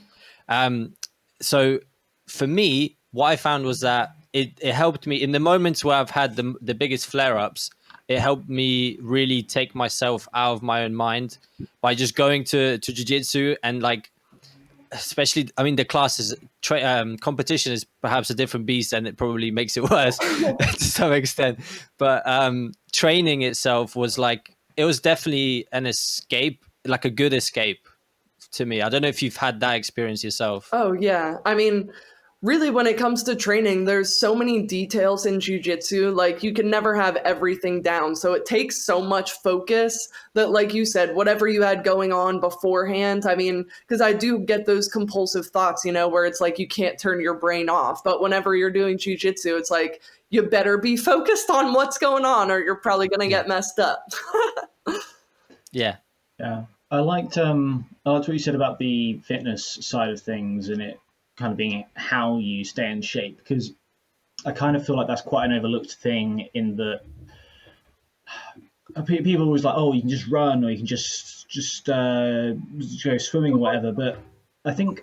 So for me, what I found was that it helped me in the moments where I've had the biggest flare-ups. It helped me really take myself out of my own mind by just going to jiu-jitsu, and like, especially, I mean, the class is competition is perhaps a different beast, and it probably makes it worse to some extent. But training itself was like, it was definitely an escape, like a good escape to me. I don't know if you've had that experience yourself. Oh yeah. I mean, really, when it comes to training, there's so many details in jiu-jitsu. Like, you can never have everything down. So it takes so much focus that, like you said, whatever you had going on beforehand, I mean, because I do get those compulsive thoughts, where it's like you can't turn your brain off. But whenever you're doing jiu-jitsu, it's like, you better be focused on what's going on or you're probably going to get messed up. Yeah. Yeah. I liked what you said about the fitness side of things, and it kind of being how you stay in shape, because I kind of feel like that's quite an overlooked thing, in that people always like, oh, you can just run or you can just go swimming or whatever. But I think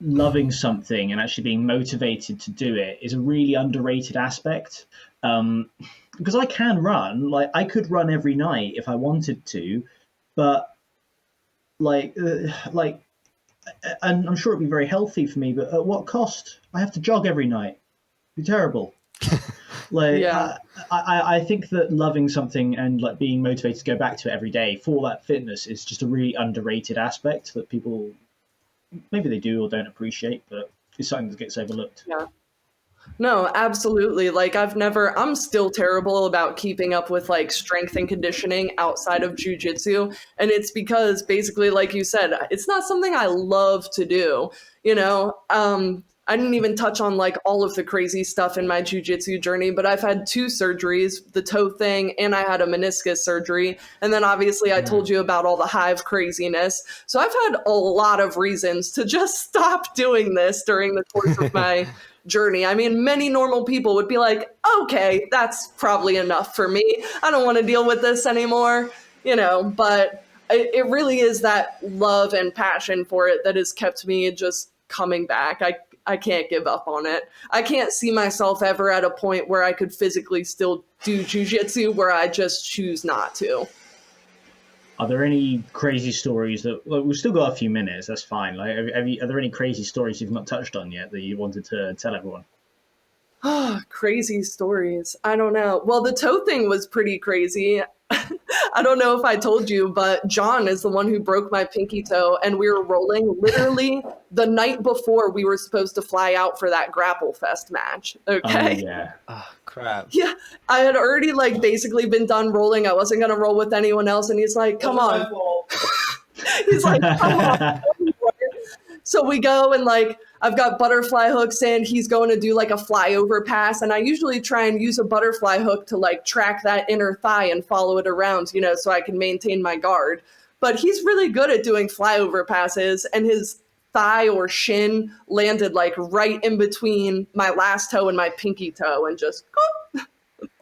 loving something and actually being motivated to do it is a really underrated aspect. Because I can run, like I could run every night if I wanted to, but and I'm sure it'd be very healthy for me, but at what cost? I have to jog every night. It'd be terrible. I think that loving something and like being motivated to go back to it every day for that fitness is just a really underrated aspect that people maybe they do or don't appreciate, but it's something that gets overlooked. Yeah. No, absolutely. Like I'm still terrible about keeping up with like strength and conditioning outside of jiu-jitsu. And it's because basically, like you said, it's not something I love to do. I didn't even touch on like all of the crazy stuff in my jiu-jitsu journey, but I've had 2 surgeries, the toe thing, and I had a meniscus surgery. And then obviously I told you about all the hive craziness. So I've had a lot of reasons to just stop doing this during the course of my journey. I mean, many normal people would be like, okay, that's probably enough for me. I don't want to deal with this anymore, but it really is that love and passion for it that has kept me just coming back. I can't give up on it. I can't see myself ever at a point where I could physically still do jiu-jitsu where I just choose not to. Are there any crazy stories that we've still got a few minutes? That's fine. Like, are there any crazy stories you've not touched on yet that you wanted to tell everyone? Oh, crazy stories. I don't know. Well, the toe thing was pretty crazy. I don't know if I told you, but John is the one who broke my pinky toe, and we were rolling literally the night before we were supposed to fly out for that Grapple Fest match. Okay. Oh, yeah. Oh, crap. Yeah. I had already like basically been done rolling. I wasn't going to roll with anyone else. And he's like, come on. He's like, come on. So we go and like, I've got butterfly hooks in. He's going to do like a flyover pass. And I usually try and use a butterfly hook to like track that inner thigh and follow it around, so I can maintain my guard. But he's really good at doing flyover passes, and his thigh or shin landed like right in between my last toe and my pinky toe and just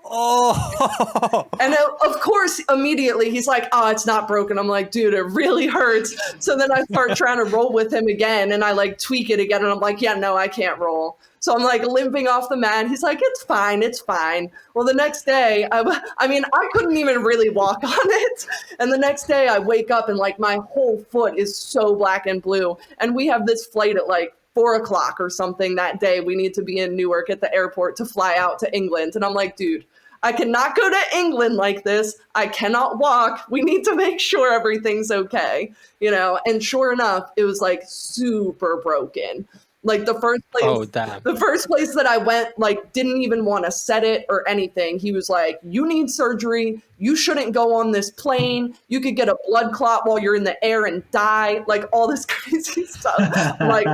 Oh. And of course, immediately he's like, oh, it's not broken. I'm like, dude, it really hurts. So then I start trying to roll with him again, and I like tweak it again. And I'm like, yeah, no, I can't roll. So I'm like limping off the mat. He's like, it's fine. It's fine. Well, the next day, I couldn't even really walk on it. And the next day I wake up and like my whole foot is so black and blue. And we have this flight at like 4:00 or something that day. We need to be in Newark at the airport to fly out to England. And I'm like, dude, I cannot go to England like this. I cannot walk. We need to make sure everything's okay, And sure enough, it was like super broken. Like the first place that I went, like didn't even want to set it or anything. He was like, you need surgery. You shouldn't go on this plane. You could get a blood clot while you're in the air and die. Like all this crazy stuff. Like,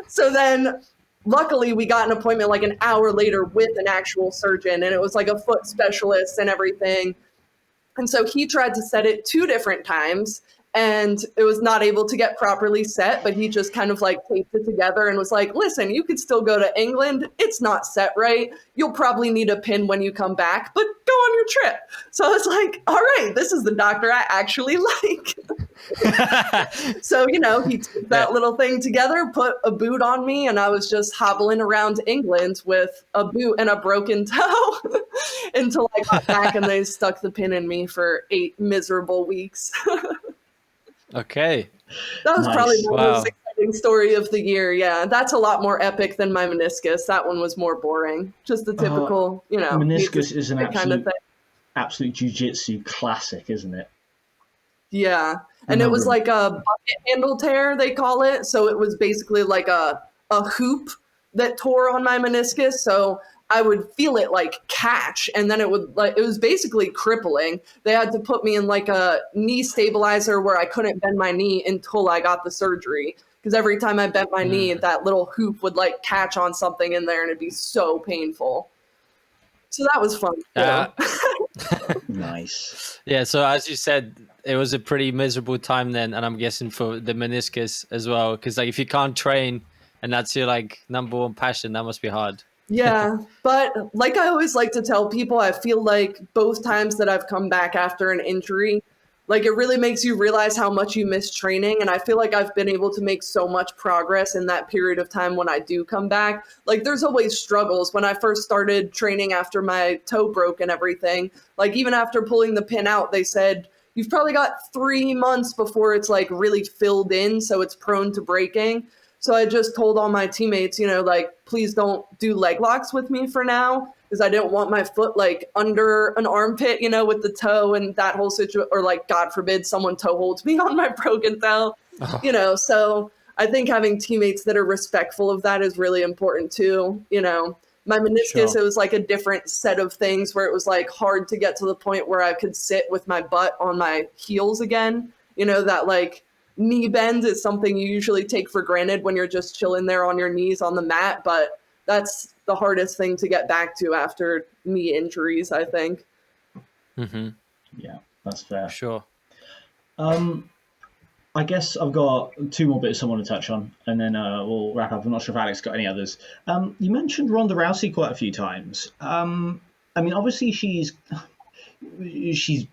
so then luckily we got an appointment like an hour later with an actual surgeon, and it was like a foot specialist and everything. And so he tried to set it 2 different times, and it was not able to get properly set, but he just kind of like taped it together and was like, listen, you could still go to England. It's not set right. You'll probably need a pin when you come back, but go on your trip. So I was like, all right, this is the doctor I actually like. So, he took that little thing together, put a boot on me, and I was just hobbling around England with a boot and a broken toe until I got back and they stuck the pin in me for 8 miserable weeks. Okay. That was probably the Wow. most exciting story of the year. Yeah, that's a lot more epic than my meniscus. That one was more boring. Just the typical, meniscus is an kind of thing. absolute jiu-jitsu classic, isn't it? Yeah. And it was like a bucket handle tear, they call it. So it was basically like a hoop that tore on my meniscus. So I would feel it like catch, and then it was basically crippling. They had to put me in like a knee stabilizer where I couldn't bend my knee until I got the surgery. Because every time I bent my knee, that little hoop would like catch on something in there and it'd be so painful. So that was fun. Nice. Yeah, so as you said, it was a pretty miserable time then, and I'm guessing for the meniscus as well, because like if you can't train and that's your like number one passion, that must be hard. Yeah, but like I always like to tell people, I feel like both times that I've come back after an injury, like it really makes you realize how much you miss training. And I feel like I've been able to make so much progress in that period of time when I do come back. Like there's always struggles. When I first started training after my toe broke and everything, like even after pulling the pin out, they said, you've probably got 3 months before it's like really filled in, so it's prone to breaking. So I just told all my teammates, like, please don't do leg locks with me for now, because I didn't want my foot like under an armpit, with the toe and that whole situation, or like, God forbid, someone toe holds me on my broken toe, So I think having teammates that are respectful of that is really important too. My meniscus, It was like a different set of things where it was like hard to get to the point where I could sit with my butt on my heels again, that like knee bend is something you usually take for granted when you're just chilling there on your knees on the mat, but that's the hardest thing to get back to after knee injuries, I think. Mm-hmm. Yeah, that's fair. Sure. I guess I've got 2 more bits I want to touch on, and then we'll wrap up. I'm not sure if Alex got any others. You mentioned Ronda Rousey quite a few times. Obviously she's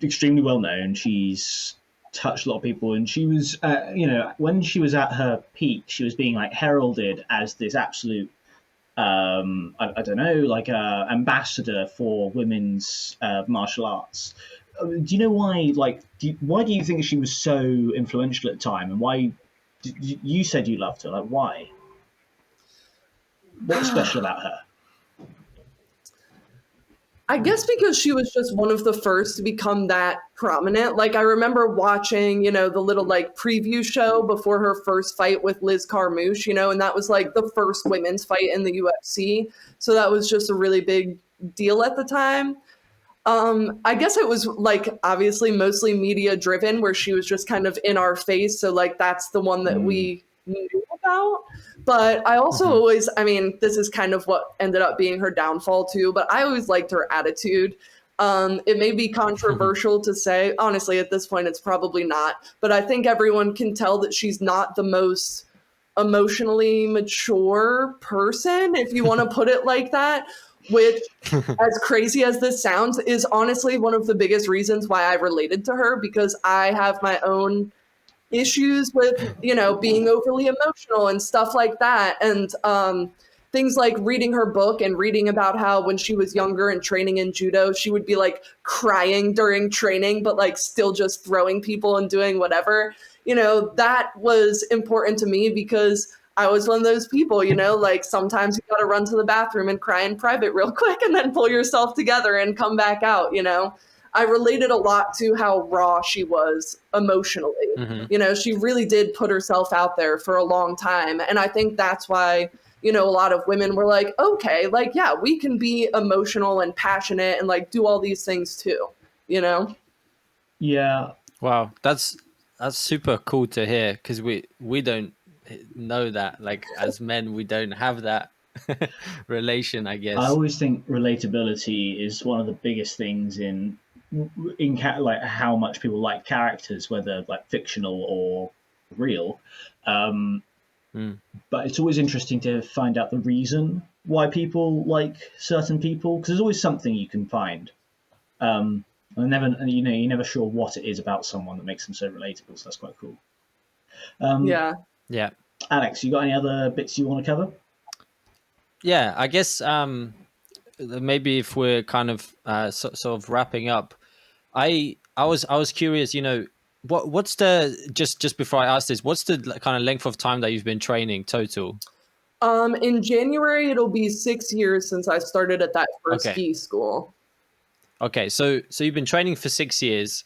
extremely well known. She's touched a lot of people, and she was when she was at her peak, she was being like heralded as this absolute ambassador for women's martial arts. Do you know why? Why do you think she was so influential at the time, and why you said you loved her? Like, why? What's special about her? I guess because she was just one of the first to become that prominent. Like I remember watching, the little like preview show before her first fight with Liz Carmouche, and that was like the first women's fight in the UFC. So that was just a really big deal at the time. I guess it was like obviously mostly media driven, where she was just kind of in our face. So like that's the one that we knew about. But I also always, this is kind of what ended up being her downfall too, but I always liked her attitude. It may be controversial to say, honestly, at this point, it's probably not, but I think everyone can tell that she's not the most emotionally mature person, if you want to put it like that. which, as crazy as this sounds, is honestly one of the biggest reasons why I related to her, because I have my own issues with, being overly emotional and stuff like that. And things like reading her book and reading about how when she was younger and training in judo, she would be like crying during training, but like still just throwing people and doing whatever. That was important to me because I was one of those people, like sometimes you got to run to the bathroom and cry in private real quick and then pull yourself together and come back out. I related a lot to how raw she was emotionally. Mm-hmm. She really did put herself out there for a long time. And I think that's why, a lot of women were like, okay, like, yeah, we can be emotional and passionate and like do all these things too, Yeah. Wow. That's super cool to hear, because we don't know that, like, as men we don't have that relation, I guess. I always think relatability is one of the biggest things in like how much people like characters, whether like fictional or real. But it's always interesting to find out the reason why people like certain people, because there's always something you can find. And you're never sure what it is about someone that makes them so relatable. So that's quite cool. Yeah. Alex, you got any other bits you want to cover? Yeah, I guess maybe if we're kind of sort of wrapping up, I was curious, what's the just before I ask this, what's the kind of length of time that you've been training total? In January it'll be 6 years since I started at that first ski school. Okay, so you've been training for 6 years.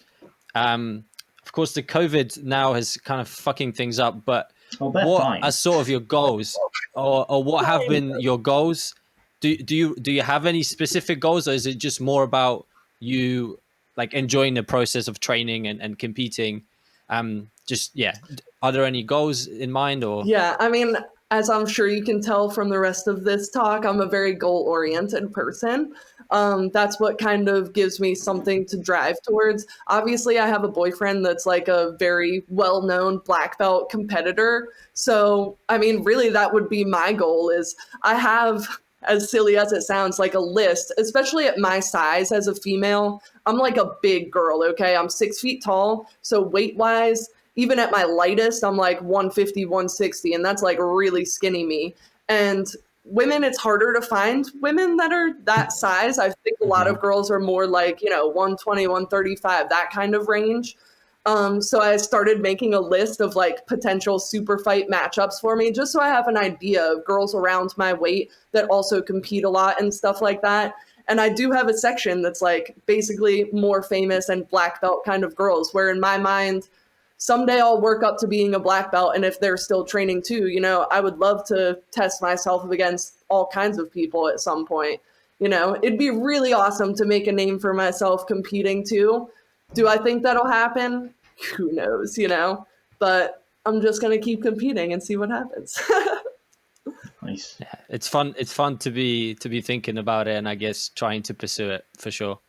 Of course, the COVID now has kind of fucking things up, but what are sort of your goals, or what have been your goals? Do you have any specific goals, or is it just more about you like enjoying the process of training and competing? Are there any goals in mind, or? Yeah, I mean, as I'm sure you can tell from the rest of this talk, I'm a very goal-oriented person. That's what kind of gives me something to drive towards. Obviously, I have a boyfriend that's like a very well-known black belt competitor. So, I mean, really, that would be my goal. Is I have, as silly as it sounds, like a list, especially at my size as a female. I'm like a big girl, okay? I'm 6 feet tall. So weight-wise, even at my lightest, I'm like 150, 160, and that's like really skinny me. And women, it's harder to find women that are that size. I think a lot of girls are more like, 120, 135, that kind of range. So I started making a list of like potential super fight matchups for me, just so I have an idea of girls around my weight that also compete a lot and stuff like that. And I do have a section that's like basically more famous and black belt kind of girls, where in my mind, someday I'll work up to being a black belt. And if they're still training too, I would love to test myself against all kinds of people at some point. It'd be really awesome to make a name for myself competing too. Do I think that'll happen? Who knows, but I'm just going to keep competing and see what happens. Nice. Yeah, it's fun. It's fun to be thinking about it, and I guess trying to pursue it for sure.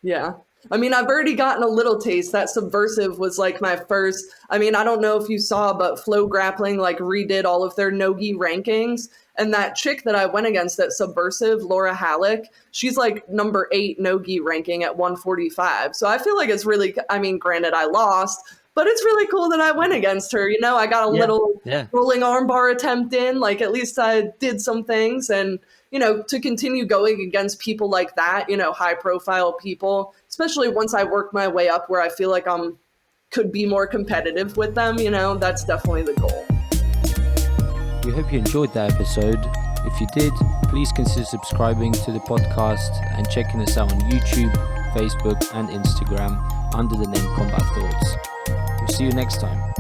Yeah. I mean, I've already gotten a little taste. That Subversive was like my first. I mean, I don't know if you saw, but Flow Grappling like redid all of their NoGi rankings. And that chick that I went against at Subversive, Laura Halleck, she's like number 8 NoGi ranking at 145. So I feel like it's really, I mean, granted I lost, but it's really cool that I went against her. I got a little rolling armbar attempt in, like at least I did some things. And, to continue going against people like that, high profile people, especially once I work my way up where I feel like could be more competitive with them, that's definitely the goal. We hope you enjoyed that episode. If you did, please consider subscribing to the podcast and checking us out on YouTube, Facebook, and Instagram under the name Combat Thoughts. We'll see you next time.